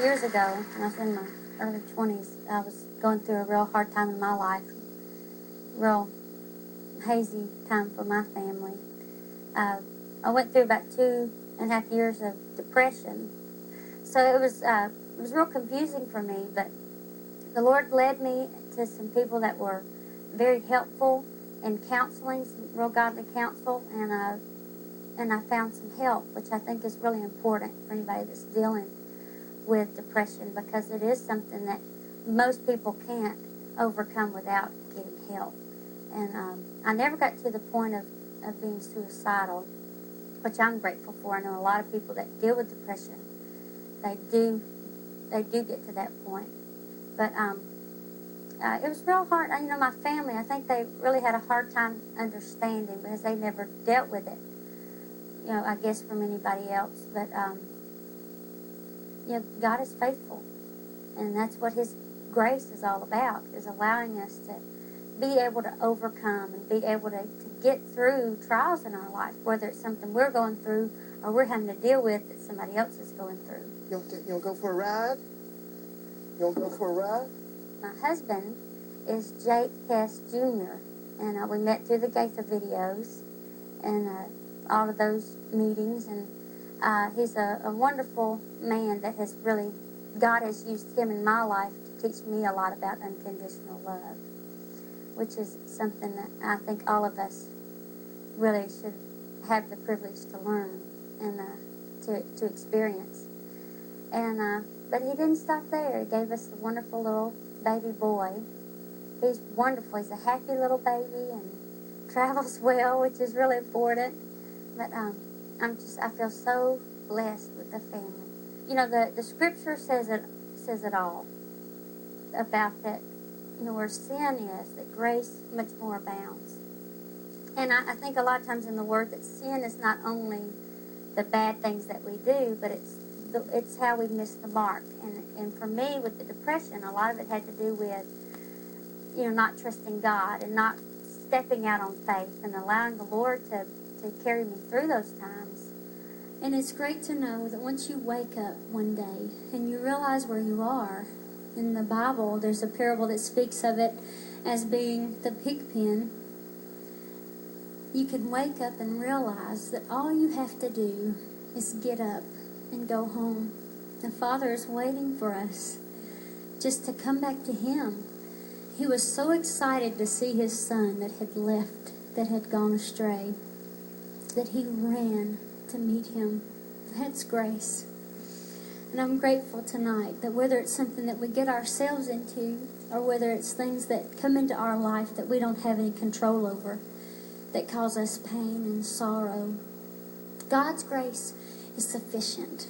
years ago, when I was in my early 20s, I was going through a real hard time in my life, real hazy time for my family. I went through about 2.5 years of depression, so it was real confusing for me, but the Lord led me to some people that were very helpful in counseling, some real godly counsel, and I found some help, which I think is really important for anybody that's dealing with depression, because it is something that most people can't overcome without getting help. And I never got to the point of being suicidal, which I'm grateful for. I know a lot of people that deal with depression, they do get to that point. But it was real hard. You know, my family, I think they really had a hard time understanding because they never dealt with it, you know, I guess from anybody else. But, you know, God is faithful. And that's what His grace is all about, is allowing us to be able to overcome and be able to get through trials in our life, whether it's something we're going through or we're having to deal with that somebody else is going through. You want to go for a ride? You want to go for a ride? My husband is Jake Hess Jr., and we met through the Gaither videos and all of those meetings, and he's a wonderful man that has really, God has used him in my life to teach me a lot about unconditional love, which is something that I think all of us really should have the privilege to learn and to experience. And but he didn't stop there. He gave us a wonderful little baby boy. He's wonderful. He's a happy little baby and travels well, which is really important. But I feel so blessed with the family. You know, the scripture says it all about that. You know, where sin is, that grace much more abounds. And I think a lot of times in the Word that sin is not only the bad things that we do, but it's how we miss the mark. And for me, with the depression, a lot of it had to do with, you know, not trusting God and not stepping out on faith and allowing the Lord to carry me through those times. And it's great to know that once you wake up one day and you realize where you are, in the Bible, there's a parable that speaks of it as being the pig pen. You can wake up and realize that all you have to do is get up and go home. The Father is waiting for us just to come back to Him. He was so excited to see His Son that had left, that had gone astray, that He ran to meet Him. That's grace. And I'm grateful tonight that whether it's something that we get ourselves into or whether it's things that come into our life that we don't have any control over, that cause us pain and sorrow, God's grace is sufficient.